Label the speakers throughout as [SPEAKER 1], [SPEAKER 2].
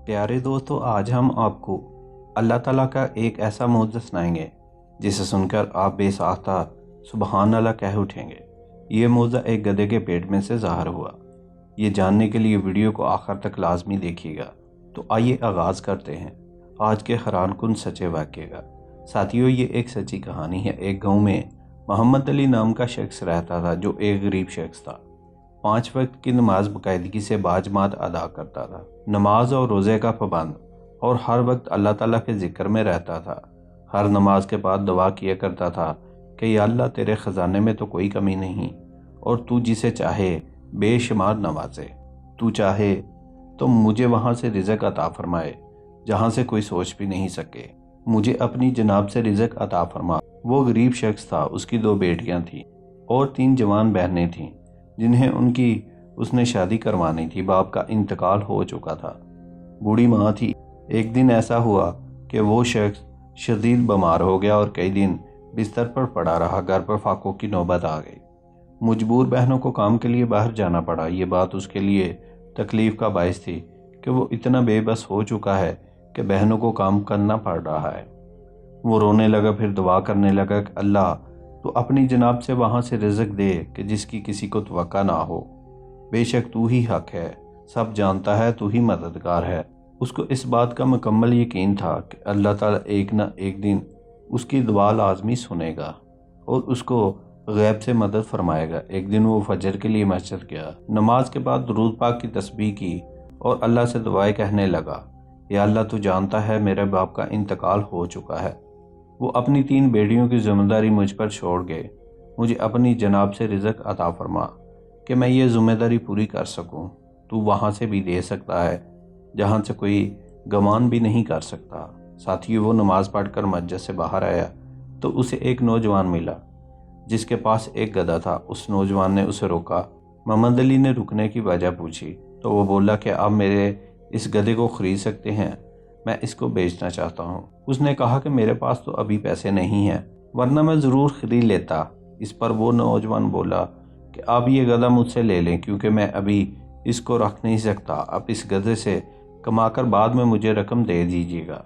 [SPEAKER 1] प्यारे दोस्तों, आज हम आपको अल्लाह ताला का एक ऐसा मौजज़ा सुनाएंगे जिसे सुनकर आप बेसाख्ता सुबहान अल्लाह कह उठेंगे। ये मौजज़ा एक गधे के पेट में से ज़ाहिर हुआ। ये जानने के लिए वीडियो को आखिर तक लाजमी देखिएगा। तो आइए आगाज़ करते हैं आज के हैरानकुन सच्चे वाक़ये का। साथियों, ये एक सच्ची कहानी है। एक गाँव में मोहम्मद अली नाम का शख्स रहता था जो एक गरीब शख्स था। 5 वक्त की नमाज बाकायदगी से बाजमात अदा करता था, नमाज और रोज़े का पाबंद, और हर वक्त अल्लाह ताला के ज़िक्र में रहता था। हर नमाज के बाद दुआ किया करता था कि या अल्लाह, तेरे ख़जाने में तो कोई कमी नहीं और तू जिसे चाहे बेशुमार नवाजे। तू चाहे तो मुझे वहाँ से रिज़्क अता फरमाए जहाँ से कोई सोच भी नहीं सके। मुझे अपनी जनाब से रिज़्क अता फरमा। वो गरीब शख्स था, उसकी 2 बेटियाँ थीं और 3 जवान बहनें थीं जिन्हें उसने शादी करवानी थी। बाप का इंतकाल हो चुका था, बूढ़ी माँ थी। एक दिन ऐसा हुआ कि वो शख्स शदीद बीमार हो गया और कई दिन बिस्तर पर पड़ा रहा। घर पर फाकों की नौबत आ गई। मजबूर बहनों को काम के लिए बाहर जाना पड़ा। ये बात उसके लिए तकलीफ़ का बायस थी कि वो इतना बेबस हो चुका है कि बहनों को काम करना पड़ रहा है। वो रोने लगा, फिर दुआ करने लगा कि अल्लाह, तो अपनी जनाब से वहाँ से रिज़्क दे कि जिसकी किसी को तवक्का ना हो। बेशक तू ही हक है, सब जानता है, तू ही मददगार है। उसको इस बात का मुकम्मल यकीन था कि अल्लाह ताला एक ना एक दिन उसकी दुआ लाजमी सुनेगा और उसको गैब से मदद फरमाएगा। एक दिन वो फजर के लिए मस्जिद गया। नमाज के बाद दुरूद पाक की तस्बीह की और अल्लाह से दुआएं कहने लगा, या अल्लाह, तू जानता है मेरे बाप का इंतकाल हो चुका है। वो अपनी 3 बेटियों की जिम्मेदारी मुझ पर छोड़ गए। मुझे अपनी जनाब से रिज़्क अता फरमा कि मैं ये जिम्मेदारी पूरी कर सकूं। तू वहाँ से भी दे सकता है जहाँ से कोई गमान भी नहीं कर सकता। साथियों, वो नमाज पढ़कर मस्जिद से बाहर आया तो उसे एक नौजवान मिला जिसके पास एक गधा था। उस नौजवान ने उसे रोका। मोहम्मद अली ने रुकने की वजह पूछी तो वो बोला कि आप मेरे इस गधे को ख़रीद सकते हैं, मैं इसको बेचना चाहता हूँ। उसने कहा कि मेरे पास तो अभी पैसे नहीं हैं, वरना मैं ज़रूर ख़रीद लेता। इस पर वो नौजवान बोला कि आप ये गधा मुझसे ले लें, क्योंकि मैं अभी इसको रख नहीं सकता। आप इस गधे से कमाकर बाद में मुझे रकम दे दीजिएगा।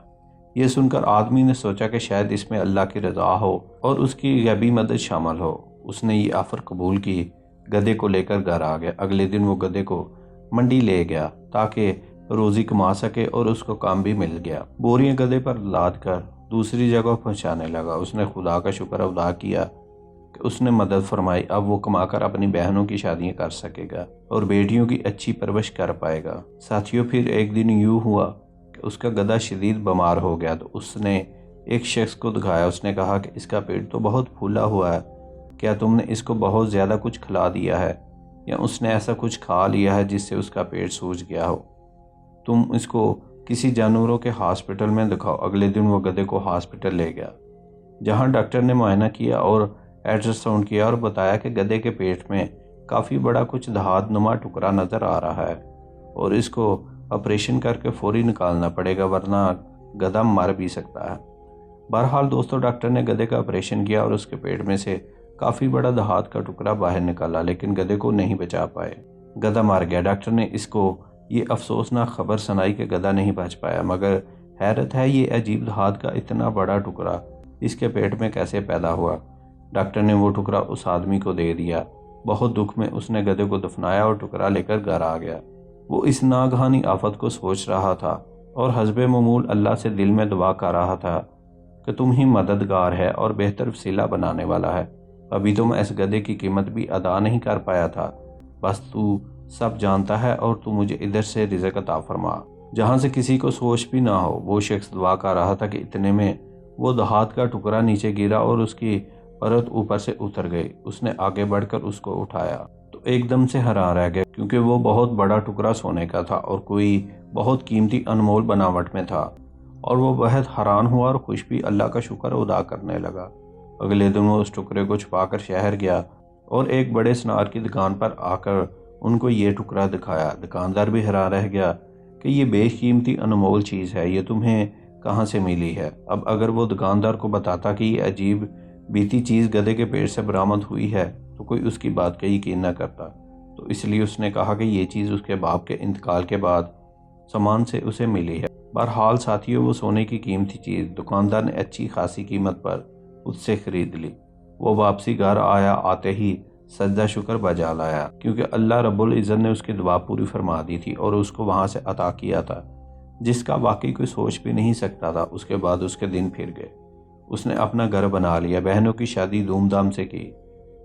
[SPEAKER 1] ये सुनकर आदमी ने सोचा कि शायद इसमें अल्लाह की रज़ा हो और उसकी गैबी मदद शामिल हो। उसने ये ऑफ़र कबूल की, गधे को लेकर घर आ गया। अगले दिन वो गधे को मंडी ले गया ताकि रोज़ी कमा सके और उसको काम भी मिल गया। बोरियां गधे पर लाद कर दूसरी जगह पहुंचाने लगा। उसने खुदा का शुक्र अदा किया कि उसने मदद फरमाई। अब वो कमाकर अपनी बहनों की शादियां कर सकेगा और बेटियों की अच्छी परवरिश कर पाएगा। साथियों, फिर एक दिन यूँ हुआ कि उसका गधा शदीद बीमार हो गया तो उसने एक शख्स को दिखाया। उसने कहा कि इसका पेट तो बहुत फूला हुआ है, क्या तुमने इसको बहुत ज़्यादा कुछ खिला दिया है या उसने ऐसा कुछ खा लिया है जिससे उसका पेट सूज गया हो? तुम इसको किसी जानवरों के हॉस्पिटल में दिखाओ। अगले दिन वो गधे को हॉस्पिटल ले गया, जहां डॉक्टर ने मुआयना किया और अल्ट्रासाउंड किया और बताया कि गधे के पेट में काफ़ी बड़ा कुछ धात नुमा टुकड़ा नज़र आ रहा है और इसको ऑपरेशन करके फौरी निकालना पड़ेगा, वरना गधा मर भी सकता है। बहरहाल दोस्तों, डॉक्टर ने गधे का ऑपरेशन किया और उसके पेट में से काफ़ी बड़ा धात का टुकड़ा बाहर निकाला, लेकिन गधे को नहीं बचा पाए। गधा मर गया। डॉक्टर ने इसको ये अफसोसनाक खबर सुनाई कि गधा नहीं बच पाया, मगर हैरत है, ये अजीब धात का इतना बड़ा टुकड़ा इसके पेट में कैसे पैदा हुआ। डॉक्टर ने वो टुकड़ा उस आदमी को दे दिया। बहुत दुख में उसने गधे को दफनाया और टुकड़ा लेकर घर आ गया। वो इस नागहानी आफत को सोच रहा था और हस्बे ममूल अल्लाह से दिल में दुआ कर रहा था कि तुम ही मददगार है और बेहतर वसीला बनाने वाला है। अभी तो मैं इस गधे की कीमत भी अदा नहीं कर पाया था, बस तू सब जानता है और तू मुझे इधर से रिज़्क अता फरमा जहाँ से किसी को सोच भी ना हो। वो शख्स दुआ कर रहा था कि इतने में वो धात का टुकड़ा नीचे गिरा और उसकी परत ऊपर से उतर गई। उसने आगे बढ़कर उसको उठाया तो एकदम से हैरान रह गया, क्योंकि वो बहुत बड़ा टुकड़ा सोने का था और कोई बहुत कीमती अनमोल बनावट में था। और वो बहुत हैरान हुआ और खुश भी अल्लाह का शुक्र अदा करने लगा। अगले दिन वो उस टुकड़े को छुपाकर शहर गया और एक बड़े सुनार की दुकान पर आकर उनको ये टुकड़ा दिखाया। दुकानदार भी हैरान रह गया कि ये बेशकीमती अनमोल चीज़ है, ये तुम्हें कहाँ से मिली है। अब अगर वो दुकानदार को बताता कि ये अजीब बीती चीज़ गधे के पेट से बरामद हुई है तो कोई उसकी बात का यकीन न करता। तो इसलिए उसने कहा कि ये चीज़ उसके बाप के इंतकाल के बाद सामान से उसे मिली है। बहरहाल साथियों, वो सोने की कीमती चीज़ दुकानदार ने अच्छी खासी कीमत पर उससे खरीद ली। वो वापसी घर आया, आते ही सजदा शुक्र बजा लाया, क्योंकि अल्लाह रब्बुल इज़्ज़त ने उसकी दुआ पूरी फरमा दी थी और उसको वहाँ से अता किया था जिसका वाकई कोई सोच भी नहीं सकता था। उसके बाद उसके दिन फिर गए। उसने अपना घर बना लिया, बहनों की शादी धूमधाम से की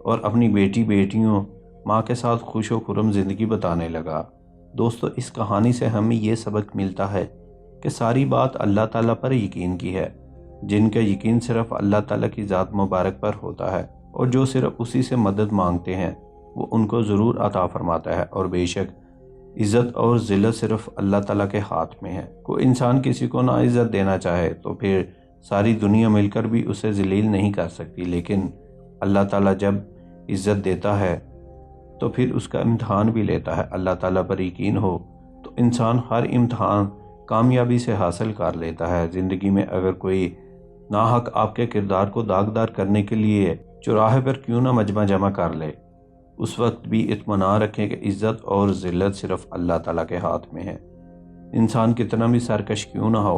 [SPEAKER 1] और अपनी बेटियों माँ के साथ खुश व खुर्रम ज़िंदगी बताने लगा। दोस्तों, इस कहानी से हमें ये सबक मिलता है कि सारी बात अल्लाह ताला पर यकीन की है। जिनका यकीन सिर्फ अल्लाह ताला की ज़ात मुबारक पर होता है और जो सिर्फ उसी से मदद मांगते हैं वो उनको ज़रूर अता फरमाता है। और बेशक इज़्ज़त और ज़िल्लत सिर्फ अल्लाह ताला के हाथ में है। कोई इंसान किसी को ना इज़्ज़त देना चाहे तो फिर सारी दुनिया मिलकर भी उसे ज़लील नहीं कर सकती, लेकिन अल्लाह ताला जब इज़्ज़त देता है तो फिर उसका इम्तहान भी लेता है। अल्लाह ताला पर यकीन हो तो इंसान हर इम्तहान कामयाबी से हासिल कर लेता है। ज़िंदगी में अगर कोई नाहक आपके किरदार को दागदार करने के लिए चौराहे पर क्यों ना मजमा जमा कर ले, उस वक्त भी इत्मीनान रखें कि इज़्ज़त और ज़िल्लत सिर्फ अल्लाह ताला के हाथ में है। इंसान कितना भी सरकश क्यों ना हो,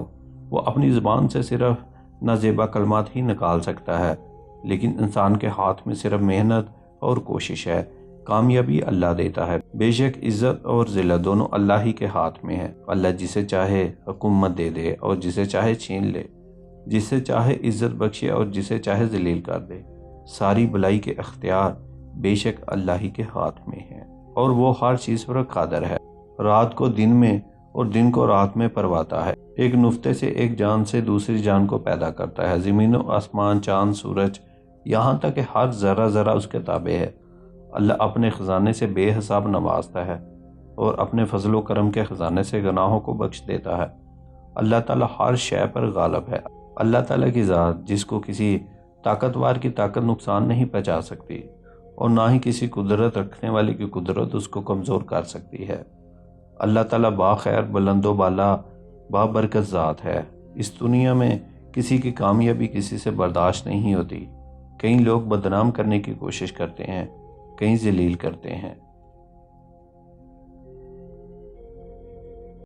[SPEAKER 1] वो अपनी ज़ुबान से सिर्फ नाज़ेबा कलमात ही निकाल सकता है, लेकिन इंसान के हाथ में सिर्फ मेहनत और कोशिश है। कामयाबी अल्लाह देता है। बेशक इज़्ज़त और ज़िल्लत दोनों अल्लाह ही के हाथ में है। अल्लाह जिसे चाहे हुकूमत दे दे और जिसे चाहे छीन ले, जिसे चाहे इज़्ज़त बख्शे और जिसे चाहे ज़लील कर दे। सारी भलाई के अख्तियार बेशक अल्लाह ही के हाथ में है और वो हर चीज़ पर कादर है। रात को दिन में और दिन को रात में परवाता है। एक नुक्ते से एक जान से दूसरी जान को पैदा करता है। ज़मीन व आसमान, चाँद, सूरज, यहाँ तक कि हर ज़रा ज़रा उसके ताबे है। अल्लाह अपने ख़जाने से बेहिसाब नवाजता है और अपने फजलो करम के ख़जाने से गुनाहों को बख्श देता है। अल्लाह ताला हर शय पर गालिब है। अल्लाह ताला की ज़ात जिसको किसी ताकतवर की ताकत नुकसान नहीं पहुँचा सकती और ना ही किसी कुदरत रखने वाले की कुदरत उसको कमज़ोर कर सकती है। अल्लाह ताला बाखैर, बुलंदो बाला, बाबरकत ज़ात है। इस दुनिया में किसी की कामयाबी किसी से बर्दाश्त नहीं होती। कई लोग बदनाम करने की कोशिश करते हैं, कई जलील करते हैं,